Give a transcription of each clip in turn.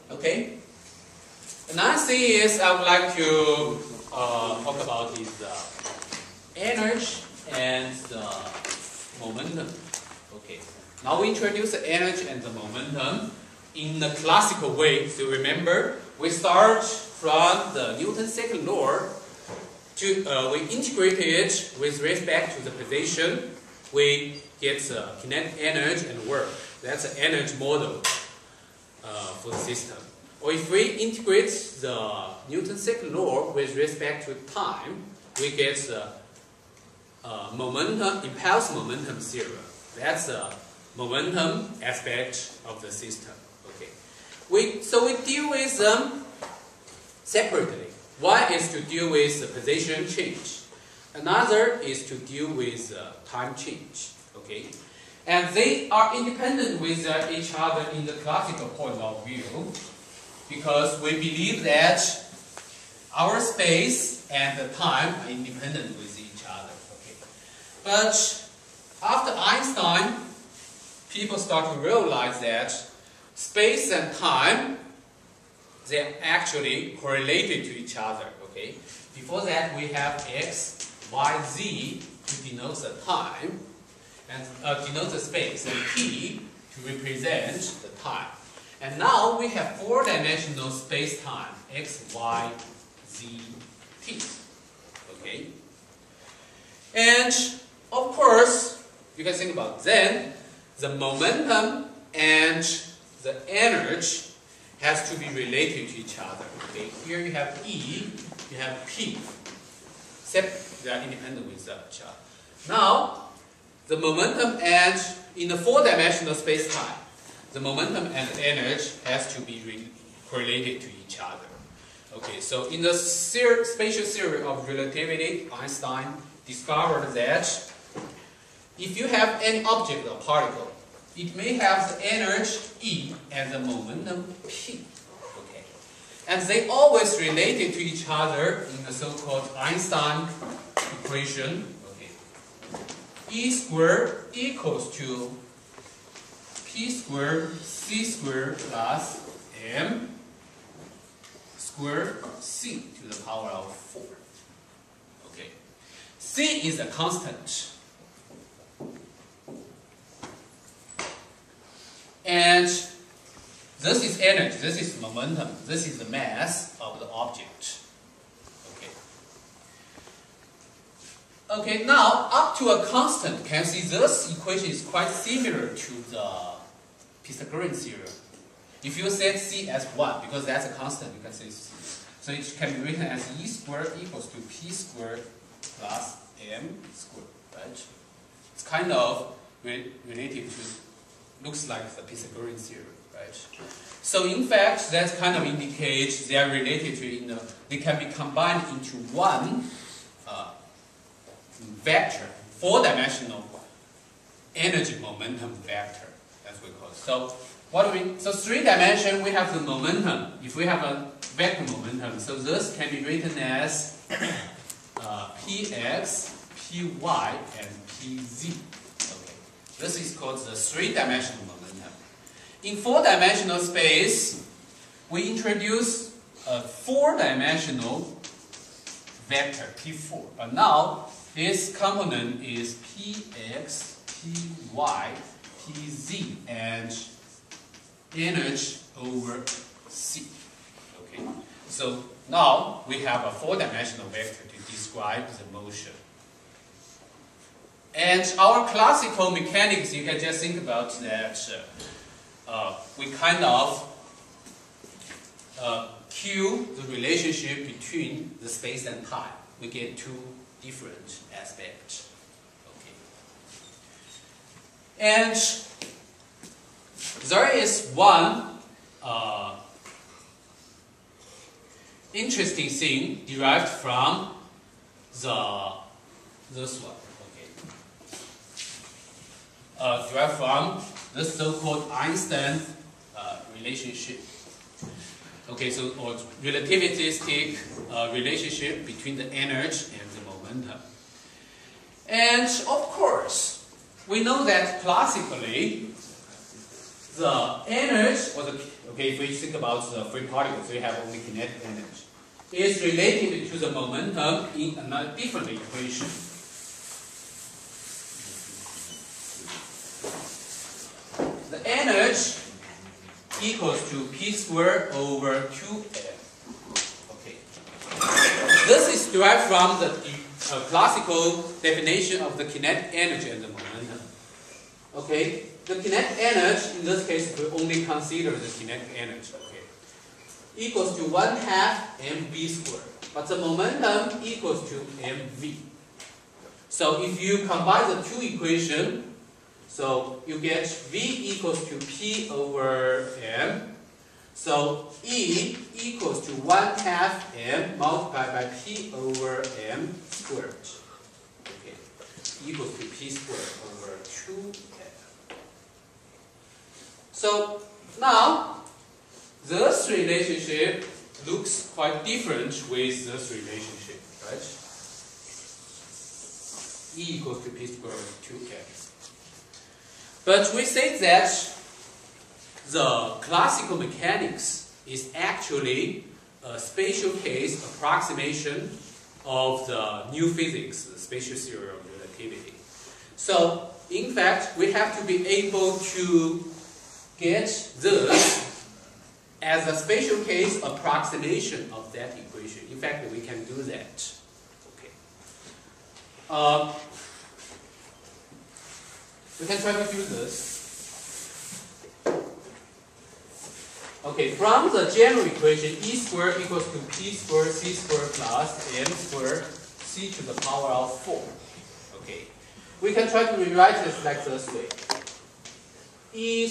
Okay. Another thing is I would like to talk about is the energy and the momentum. Okay. Now we introduce the energy and the momentum in the classical way. So remember, we start from the Newton's second law. We integrate it with respect to the position. We get the kinetic energy and work. That's the energy model for the system. Or if we integrate the Newton's second law with respect to time, we get the impulse momentum theorem. That's the momentum aspect of the system. Okay. So we deal with them separately. One is to deal with the position change. Another is to deal with time change. Okay. And they are independent with each other in the classical point of view, because we believe that our space and the time are independent with each other. Okay. But after Einstein, people start to realize that space and time, they're actually correlated to each other. Okay. Before that, we have x, y, z to denote the time, and denote the space, and t to represent the time. And now we have four-dimensional space-time, x, y, z, t. Okay? And of course, you can think about then, the momentum and the energy has to be related to each other. Okay? Here you have E, you have P, except they are independent with each other. Now, the momentum and in the four-dimensional space-time, the momentum and energy has to be correlated to each other. Okay, so in the spatial theory of relativity, Einstein discovered that if you have any object or particle, it may have the energy E and the momentum P. Okay, and they always related to each other in the so-called Einstein equation. Okay, E squared equals to P squared C squared plus M squared C to the power of 4. Okay. C is a constant. And this is energy, this is momentum, this is the mass of the object. Okay. Okay, now up to a constant, can you see this equation is quite similar to the Pythagorean theorem. If you set C as 1, because that's a constant, you can say C. So it can be written as E squared equals to P squared plus M squared, right? It's kind of related to, looks like the Pythagorean theorem, right? So in fact, that kind of indicates they are related to, they can be combined into one vector, four-dimensional energy momentum vector. That's what we call it. So what do we? So three-dimension we have the momentum. If we have a vector momentum, so this can be written as px, py, and pz. Okay, this is called the three-dimensional momentum. In four-dimensional space, we introduce a four-dimensional vector p4. But now this component is px, py, pz, and energy over c. Okay. So now we have a four-dimensional vector to describe the motion. And our classical mechanics, you can just think about that. We kind of cue the relationship between the space and time. We get two different aspects. Okay. And there is one interesting thing derived from this one. Okay. Derived from the so-called Einstein relationship. Okay, so or relativistic relationship between the energy and the momentum. And of course, we know that classically, the energy or the okay, if we think about the free particles, we have only kinetic energy, is related to the momentum in a different equation. The energy equals to p squared over 2m. Okay. This is derived from the classical definition of the kinetic energy and the momentum. Okay. The kinetic energy, in this case, we only consider the kinetic energy. Okay. Equals to 1/2 mv squared. But the momentum equals to mv. So if you combine the two equations, so you get v equals to p over m. So E equals to 1/2 m multiplied by p over m squared. Okay, equals to p squared over 2m. So now this relationship looks quite different with this relationship, right? E equals to p squared over 2m. But we say that the classical mechanics is actually a spatial case approximation of the new physics, the spatial theory of relativity. So, in fact, we have to be able to get this as a spatial case approximation of that equation. In fact, we can do that. Okay. We can try to do this. Okay, from the general equation, E squared equals to P squared C squared plus M squared C to the power of 4. Okay, we can try to rewrite this like this way. E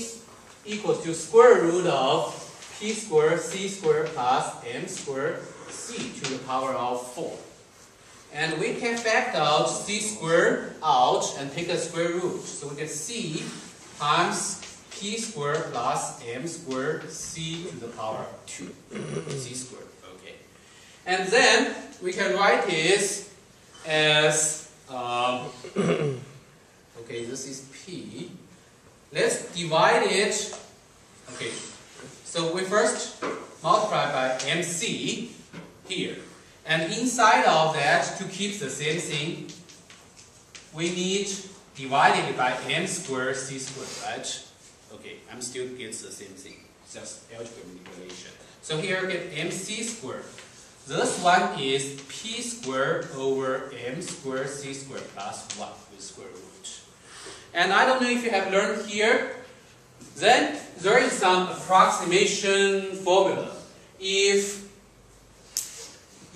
equals to square root of P squared C squared plus M squared C to the power of 4. And we can factor out C squared out and take a square root. So we get C times P squared plus M squared C to the power of 2. C squared. Okay. And then we can write this as, okay, this is P. Let's divide it. Okay. So we first multiply by MC here. And inside of that, to keep the same thing, we need divided by m squared c squared, right? Okay, I'm still gets the same thing, just algebra manipulation. So here I get mc squared. This one is p squared over m squared c squared plus 1 with square root. And I don't know if you have learned here, then there is some approximation formula. If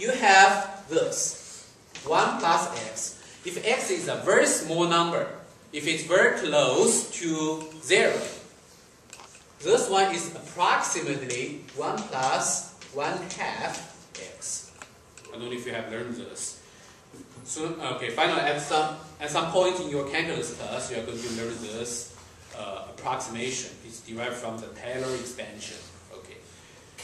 you have this, 1 plus x. If x is a very small number, if it's very close to 0, this one is approximately 1 plus 1/2 x. I don't know if you have learned this. So, okay, finally, at some point in your calculus class, you are going to learn this approximation. It's derived from the Taylor expansion. Okay,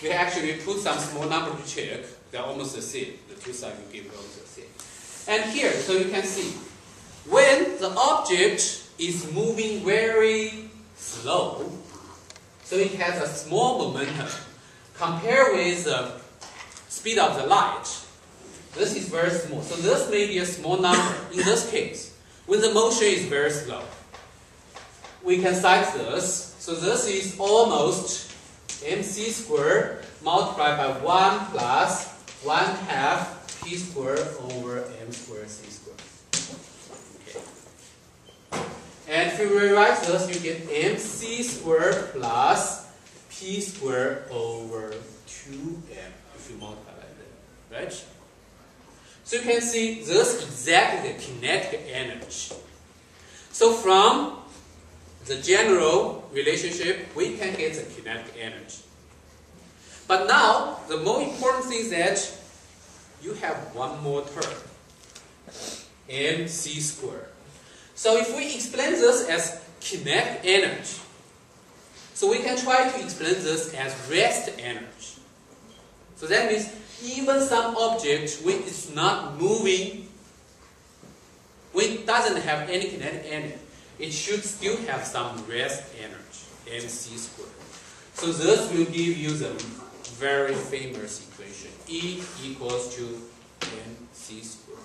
we actually put some small number to check. They're almost the same. The two sides will give almost the same. And here, so you can see, when the object is moving very slow, so it has a small momentum, compared with the speed of the light, this is very small. So this may be a small number in this case, when the motion is very slow. We can cite this. So this is almost mc squared multiplied by 1 plus 1/2 p squared over m squared c squared. Okay. And if you rewrite this, you get mc squared plus p squared over 2m if you multiply like that, right? So you can see this is exactly the kinetic energy. So from the general relationship, we can get the kinetic energy. But now, the more important thing is that you have one more term, mc squared. So if we explain this as kinetic energy, so we can try to explain this as rest energy. So that means even some object when it's not moving, when it doesn't have any kinetic energy, it should still have some rest energy, mc squared. So this will give you the very famous equation, E equals to mc squared.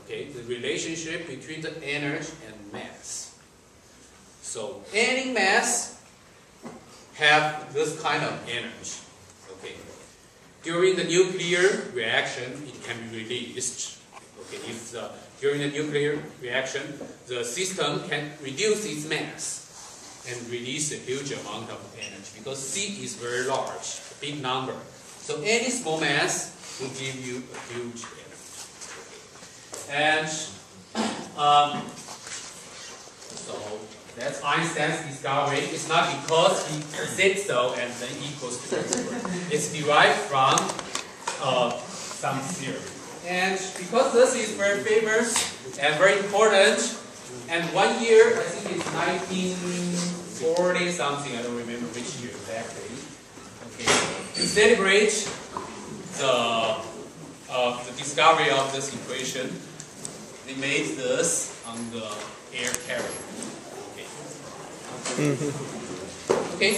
Okay, the relationship between the energy and mass. So any mass have this kind of energy. Okay, during the nuclear reaction, it can be released. Okay, if during the nuclear reaction, the system can reduce its mass and release a huge amount of energy because C is very large, a big number. So any small mass will give you a huge energy. And so that's Einstein's discovery. It's not because he said so and then equals to x squared. It's derived from some theory. And because this is very famous and very important, and one year, I think it's 1940 something, I don't remember which year exactly. Okay, to celebrate the discovery of this equation, they made this on the air carrier. Okay. Okay.